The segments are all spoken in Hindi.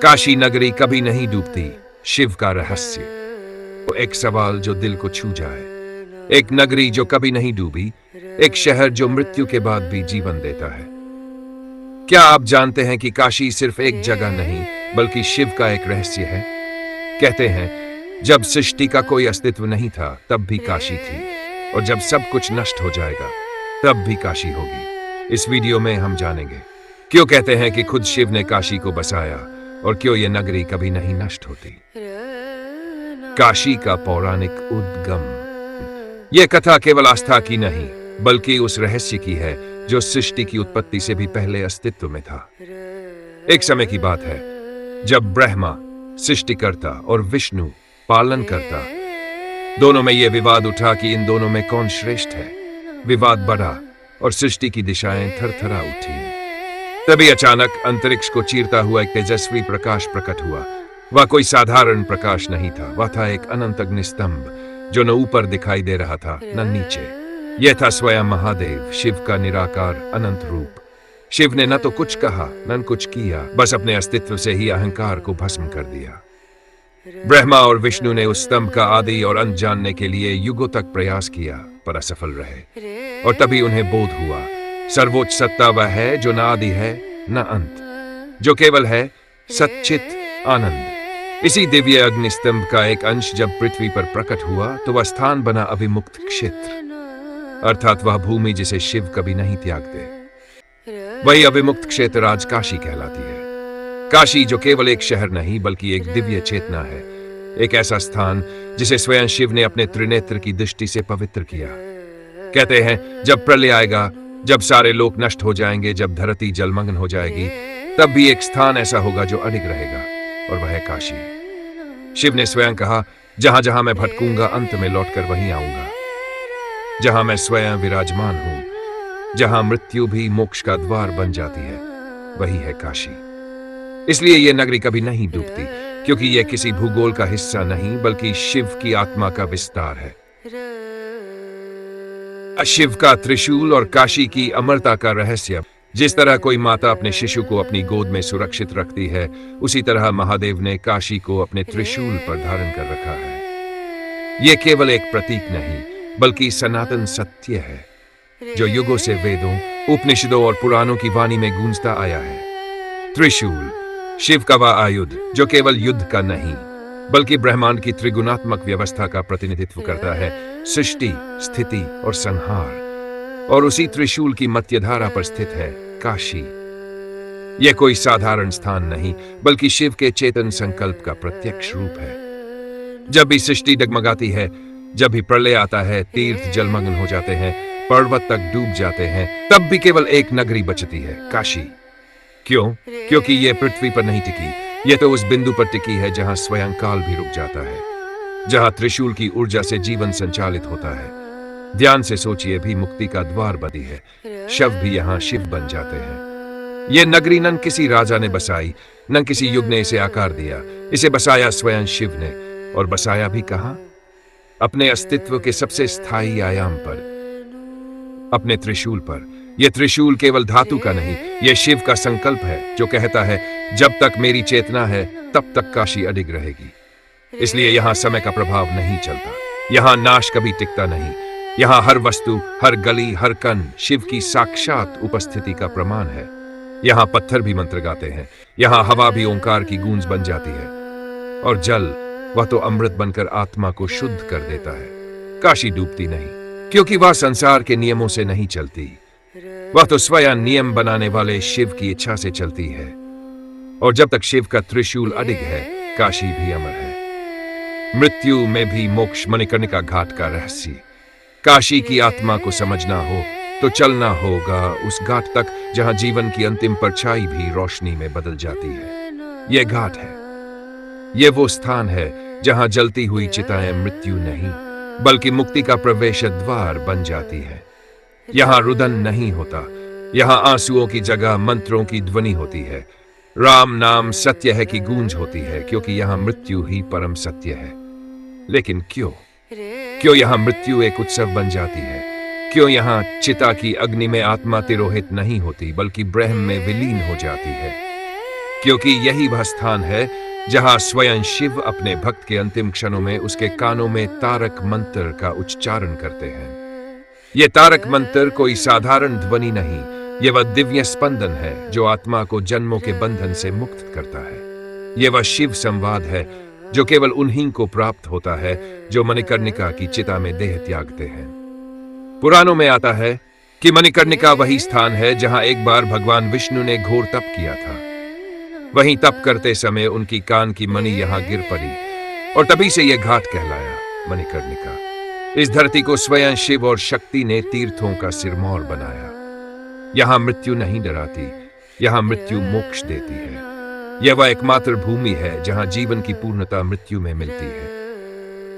काशी नगरी कभी नहीं डूबती, शिव का रहस्य। वो एक सवाल जो दिल को छू जाए। एक नगरी जो कभी नहीं डूबी, एक शहर जो मृत्यु के बाद भी जीवन देता है। क्या आप जानते हैं कि काशी सिर्फ एक जगह नहीं बल्कि शिव का एक रहस्य है। कहते हैं जब सृष्टि का कोई अस्तित्व नहीं था तब भी काशी थी, और जब सब कुछ नष्ट हो जाएगा तब भी काशी होगी। इस वीडियो में हम जानेंगे क्यों कहते हैं कि खुद शिव ने काशी को बसाया और क्यों यह नगरी कभी नहीं नष्ट होती। काशी का पौराणिक उद्गम। यह कथा केवल आस्था की नहीं बल्कि उस रहस्य की है जो सृष्टि की उत्पत्ति से भी पहले अस्तित्व में था। एक समय की बात है जब ब्रह्मा सृष्टिकर्ता और विष्णु पालनकर्ता, दोनों में यह विवाद उठा कि इन दोनों में कौन श्रेष्ठ है। विवाद बढ़ा और सृष्टि की दिशाएं थरथरा उठी। तभी अचानक अंतरिक्ष को चीरता हुआ एक तेजस्वी प्रकाश प्रकट हुआ। वह कोई साधारण प्रकाश नहीं था, वह था एक अनंत अग्निस्तंभ जो न ऊपर दिखाई दे रहा था न नीचे। यह था स्वयं महादेव, शिव का निराकार अनंत रूप। शिव ने न तो कुछ कहा न कुछ किया, बस अपने अस्तित्व से ही अहंकार को भस्म कर दिया। ब्रह्मा और विष्णु ने उस स्तंभ का आदि और अंत जानने के लिए युगों तक प्रयास किया पर असफल रहे। और तभी उन्हें बोध हुआ, सर्वोच्च सत्ता वह है जो न आदि है न अंत, जो केवल है सच्चित आनंद। इसी दिव्य अग्निस्तंभ का एक अंश जब पृथ्वी पर प्रकट हुआ तो वह स्थान बना अभिमुक्त क्षेत्र, अर्थात वह भूमि जिसे शिव कभी नहीं त्यागते। वही अभिमुक्त क्षेत्र आज काशी कहलाती है। काशी जो केवल एक शहर नहीं बल्कि एक दिव्य चेतना है, एक ऐसा स्थान जिसे स्वयं शिव ने अपने त्रिनेत्र की दृष्टि से पवित्र किया। कहते हैं जब प्रलय आएगा, जब सारे लोक नष्ट हो जाएंगे, जब धरती जलमग्न हो जाएगी, तब भी एक स्थान ऐसा होगा जो अडिग रहेगा, और वह है काशी। शिव ने स्वयं कहा, जहां जहां मैं भटकूंगा अंत में लौटकर वहीं आऊंगा। जहां मैं स्वयं विराजमान हूं, जहां मृत्यु भी मोक्ष का द्वार बन जाती है, वही है काशी। इसलिए यह नगरी कभी नहीं डूबती, क्योंकि यह किसी भूगोल का हिस्सा नहीं बल्कि शिव की आत्मा का विस्तार है। शिव का त्रिशूल और काशी की अमरता का रहस्य। जिस तरह कोई माता अपने शिशु को अपनी गोद में सुरक्षित रखती है, उसी तरह महादेव ने काशी को अपने त्रिशूल पर धारण कर रखा है। यह केवल एक प्रतीक नहीं बल्कि सनातन सत्य है जो युगों से वेदों, उपनिषदों और पुराणों की वाणी में गूंजता आया है। त्रिशूल शिव का वह आयुध जो केवल युद्ध का नहीं बल्कि ब्रह्मांड की त्रिगुणात्मक व्यवस्था का प्रतिनिधित्व करता है, सृष्टि, स्थिति और संहार। और उसी त्रिशूल की मध्यधारा पर स्थित है काशी। यह कोई साधारण स्थान नहीं बल्कि शिव के चेतन संकल्प का प्रत्यक्ष रूप है। जब भी सृष्टि डगमगाती है, जब भी प्रलय आता है, तीर्थ जलमग्न हो जाते हैं, पर्वत तक डूब जाते हैं, तब भी केवल एक नगरी बचती है, काशी। क्यों? क्योंकि यह पृथ्वी पर नहीं टिकी, यह तो उस बिंदु पर टिकी है जहां स्वयं काल भी रुक जाता है, जहां त्रिशूल की ऊर्जा से जीवन संचालित होता है। ध्यान से सोचिए, भी मुक्ति का द्वार बनी है, शव भी यहां शिव बन जाते हैं। यह नगरी न किसी राजा ने बसाई, न किसी युग ने इसे आकार दिया, इसे बसाया स्वयं शिव ने। और बसाया भी कहां? अपने अस्तित्व के सबसे स्थायी आयाम पर, अपने त्रिशूल पर। यह त्रिशूल केवल धातु का नहीं, यह शिव का संकल्प है जो कहता है जब तक मेरी चेतना है तब तक काशी अडिग रहेगी। इसलिए यहां समय का प्रभाव नहीं चलता, यहां नाश कभी टिकता नहीं। यहां हर वस्तु, हर गली, हर कण शिव की साक्षात उपस्थिति का प्रमाण है। यहां पत्थर भी मंत्र गाते हैं, यहां हवा भी ओंकार की गूंज बन जाती है, और जल, वह तो अमृत बनकर आत्मा को शुद्ध कर देता है। काशी डूबती नहीं क्योंकि वह संसार के नियमों से नहीं चलती, वह तो स्वयं नियम बनाने वाले शिव की इच्छा से चलती है। और जब तक शिव का त्रिशूल अडिग है, काशी भी अमर है। मृत्यु में भी मोक्ष, मणिकर्णिका घाट का रहस्य। काशी की आत्मा को समझना हो तो चलना होगा उस घाट तक जहां जीवन की अंतिम परछाई भी रोशनी में बदल जाती है। यह घाट है, यह वो स्थान है जहां जलती हुई चिताएं मृत्यु नहीं बल्कि मुक्ति का प्रवेश द्वार बन जाती है। यहां रुदन नहीं होता, यहां आंसुओं की जगह मंत्रों की ध्वनि होती है। राम नाम सत्य है की गूंज होती है, क्योंकि यहां मृत्यु ही परम सत्य है। लेकिन क्यों यहां मृत्यु एक उत्सव बन जाती है? क्यों यहाँ चिता की अग्नि में आत्मा तिरोहित नहीं होती बल्कि ब्रह्म में विलीन हो जाती है? क्योंकि यही वह स्थान है जहां स्वयं शिव अपने भक्त के अंतिम क्षणों में उसके कानों में तारक मंत्र का उच्चारण करते हैं। यह तारक मंत्र कोई साधारण ध्वनि नहीं, यह वह दिव्य स्पंदन है जो आत्मा को जन्मों के बंधन से मुक्त करता है। यह वह शिव संवाद है जो केवल उन्हीं को प्राप्त होता है जो मणिकर्णिका की चिता में देह त्यागते हैं। पुराणों में आता है कि मणिकर्णिका वही स्थान है जहां एक बार भगवान विष्णु ने घोर तप किया था। वहीं तप करते समय उनकी कान की मणि यहां गिर पड़ी और तभी से यह घाट कहलाया मणिकर्णिका। इस धरती को स्वयं शिव और शक्ति ने तीर्थों का सिरमौर बनाया। यहां मृत्यु नहीं डराती, यहां मृत्यु मोक्ष देती है। यह वह एकमात्र भूमि है जहां जीवन की पूर्णता मृत्यु में मिलती है।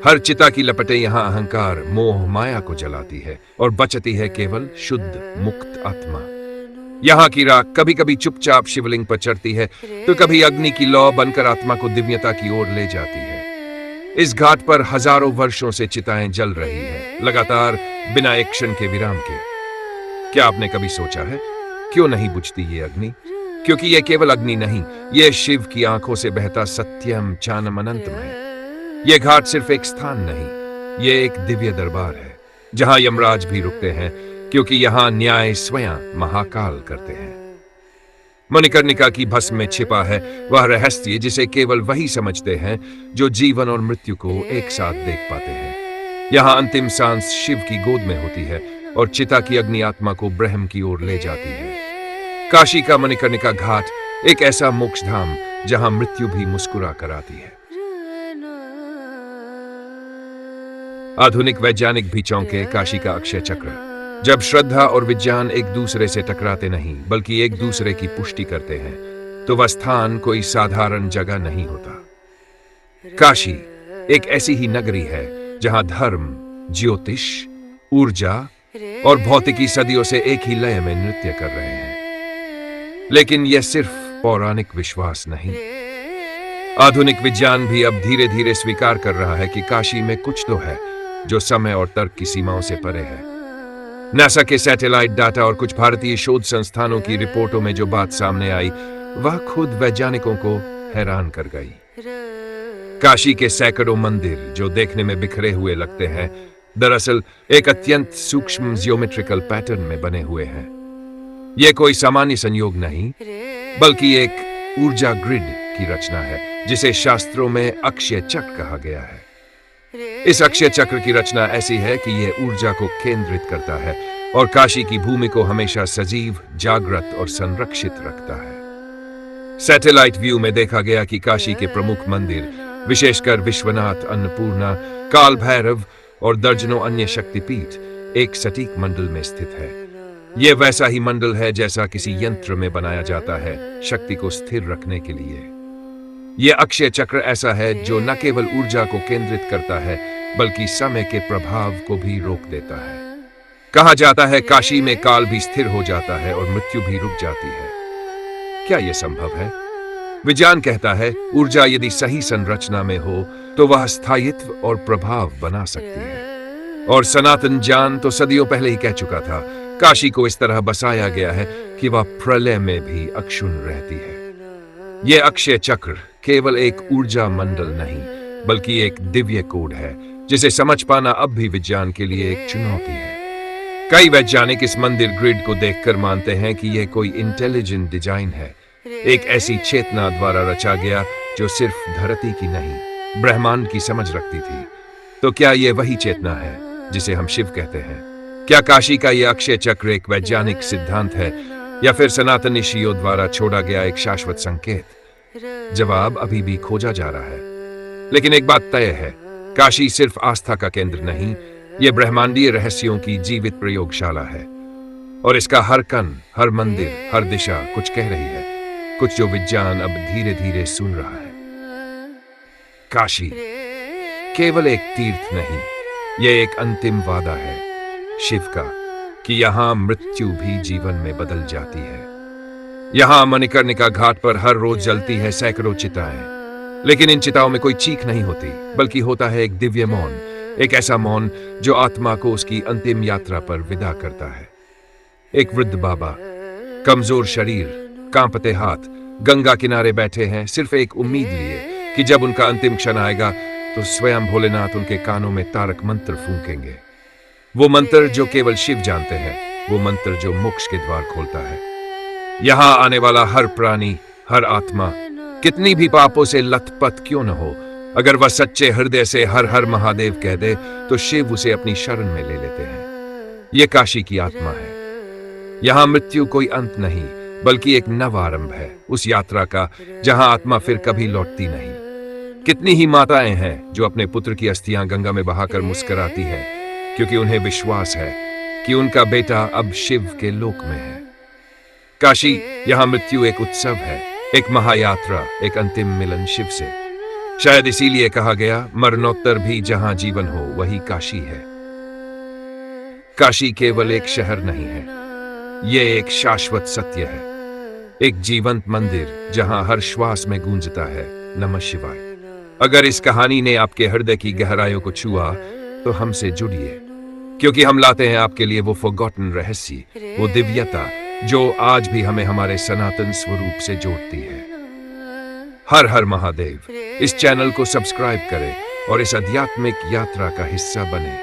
हर चिता की लपटें यहां अहंकार, मोह, माया को जलाती है और बचती है केवल शुद्ध मुक्त आत्मा। यहाँ की राख कभी कभी चुपचाप शिवलिंग पर चढ़ती है तो कभी अग्नि की लौ बनकर आत्मा को दिव्यता की ओर ले जाती है। इस घाट पर हजारों वर्षों से चिताएं जल रही हैं, लगातार बिना एक क्षण के विराम के। क्या आपने कभी सोचा है क्यों नहीं बुझती ये अग्नि? क्योंकि यह केवल अग्नि नहीं, यह शिव की आंखों से बहता सत्यम चानम अनंतम है। यह घाट सिर्फ एक स्थान नहीं, यह एक दिव्य दरबार है जहां यमराज भी रुकते हैं, क्योंकि यहां न्याय स्वयं महाकाल करते हैं। मणिकर्णिका की भस्म में छिपा है वह रहस्य जिसे केवल वही समझते हैं जो जीवन और मृत्यु को एक साथ देख पाते हैं। यहां अंतिम सांस शिव की गोद में होती है और चिता की अग्नि आत्मा को ब्रह्म की ओर ले जाती है। काशी का मणिकर्णिका घाट एक ऐसा मोक्ष धाम जहां मृत्यु भी मुस्कुरा कर आती है। आधुनिक वैज्ञानिक भी चौंके काशी का अक्षय चक्र। जब श्रद्धा और विज्ञान एक दूसरे से टकराते नहीं बल्कि एक दूसरे की पुष्टि करते हैं तो वह स्थान कोई साधारण जगह नहीं होता। काशी एक ऐसी ही नगरी है जहां धर्म, ज्योतिष, ऊर्जा और भौतिकी सदियों से एक ही लय में नृत्य कर रहे हैं। लेकिन यह सिर्फ पौराणिक विश्वास नहीं, आधुनिक विज्ञान भी अब धीरे धीरे स्वीकार कर रहा है कि काशी में कुछ तो है जो समय और तर्क की सीमाओं से परे है। नासा के सैटेलाइट डाटा और कुछ भारतीय शोध संस्थानों की रिपोर्टों में जो बात सामने आई वह खुद वैज्ञानिकों को हैरान कर गई। काशी के सैकड़ों मंदिर जो देखने में बिखरे हुए लगते हैं, दरअसल एक अत्यंत सूक्ष्म जियोमेट्रिकल पैटर्न में बने हुए हैं। यह कोई सामान्य संयोग नहीं बल्कि एक ऊर्जा ग्रिड की रचना है जिसे शास्त्रों में अक्षय चक्र कहा गया है। इस अक्षय चक्र की रचना ऐसी है कि यह ऊर्जा को केंद्रित करता है और काशी की भूमि को हमेशा सजीव, जागृत और संरक्षित रखता है। सैटेलाइट व्यू में देखा गया कि काशी के प्रमुख मंदिर, विशेषकर विश्वनाथ, अन्नपूर्णा, काल भैरव और दर्जनों अन्य शक्तिपीठ एक सटीक मंडल में स्थित है। यह वैसा ही मंडल है जैसा किसी यंत्र में बनाया जाता है शक्ति को स्थिर रखने के लिए। यह अक्षय चक्र ऐसा है जो न केवल ऊर्जा को केंद्रित करता है बल्कि समय के प्रभाव को भी रोक देता है। कहा जाता है काशी में काल भी स्थिर हो जाता है और मृत्यु भी रुक जाती है। क्या यह संभव है? विज्ञान कहता है ऊर्जा यदि सही संरचना में हो तो वह स्थायित्व और प्रभाव बना सकती है। और सनातन ज्ञान तो सदियों पहले ही कह चुका था, काशी को इस तरह बसाया गया है कि वह प्रलय में भी अक्षुण रहती है। यह अक्षय चक्र केवल एक ऊर्जा मंडल नहीं बल्कि एक दिव्य कोड है जिसे समझ पाना अब भी विज्ञान के लिए एक चुनौती है। कई वैज्ञानिक इस मंदिर ग्रिड को देखकर मानते हैं कि यह कोई इंटेलिजेंट डिजाइन है, एक ऐसी चेतना द्वारा रचा गया जो सिर्फ धरती की नहीं ब्रह्मांड की समझ रखती थी। तो क्या यह वही चेतना है जिसे हम शिव कहते हैं? क्या काशी का यह अक्षय चक्र एक वैज्ञानिक सिद्धांत है या फिर सनातन ऋषियों द्वारा छोड़ा गया एक शाश्वत संकेत? जवाब अभी भी खोजा जा रहा है। लेकिन एक बात तय है, काशी सिर्फ आस्था का केंद्र नहीं, यह ब्रह्मांडीय रहस्यों की जीवित प्रयोगशाला है। और इसका हर कण, हर मंदिर, हर दिशा कुछ कह रही है, कुछ जो विज्ञान अब धीरे धीरे सुन रहा है। काशी केवल एक तीर्थ नहीं, यह एक अंतिम वादा है शिव का कि यहां मृत्यु भी जीवन में बदल जाती है। यहां मणिकर्णिका घाट पर हर रोज जलती है सैकड़ों चिताएं, लेकिन इन चिताओं में कोई चीख नहीं होती बल्कि होता है एक दिव्य मौन एक ऐसा मौन जो आत्मा को उसकी अंतिम यात्रा पर विदा करता है। एक वृद्ध बाबा, कमजोर शरीर, कांपते हाथ, गंगा किनारे बैठे हैं, सिर्फ एक उम्मीद लिए कि जब उनका अंतिम क्षण आएगा तो स्वयं भोलेनाथ उनके कानों में तारक मंत्र फूंकेंगे। वो मंत्र जो केवल शिव जानते हैं, वो मंत्र जो मोक्ष के द्वार खोलता है। यहां आने वाला हर प्राणी, हर आत्मा, कितनी भी पापों से लथपथ क्यों न हो, अगर वह सच्चे हृदय से हर हर महादेव कह दे तो शिव उसे अपनी शरण में ले लेते हैं। ये काशी की आत्मा है। यहां मृत्यु कोई अंत नहीं, बल्कि एक नव आरंभ है, उस यात्रा का जहां आत्मा फिर कभी लौटती नहीं। कितनी ही माताएं हैं जो अपने पुत्र की अस्थियां गंगा में बहाकर मुस्कुराती हैं, क्योंकि उन्हें विश्वास है कि उनका बेटा अब शिव के लोक में है। काशी, यहां मृत्यु एक उत्सव है, एक महायात्रा, एक अंतिम मिलन शिव से। शायद इसीलिए कहा गया, मरणोत्तर भी जहां जीवन हो वही काशी है। काशी केवल एक शहर नहीं है, ये एक शाश्वत सत्य है, एक जीवंत मंदिर जहां हर श्वास में गूंजता है नमः शिवाय। अगर इस कहानी ने आपके हृदय की गहराइयों को छुआ तो हमसे जुड़िए, क्योंकि हम लाते हैं आपके लिए वो फॉरगॉटन रहस्य, वो दिव्यता जो आज भी हमें हमारे सनातन स्वरूप से जोड़ती है। हर हर महादेव। इस चैनल को सब्सक्राइब करें और इस आध्यात्मिक यात्रा का हिस्सा बने।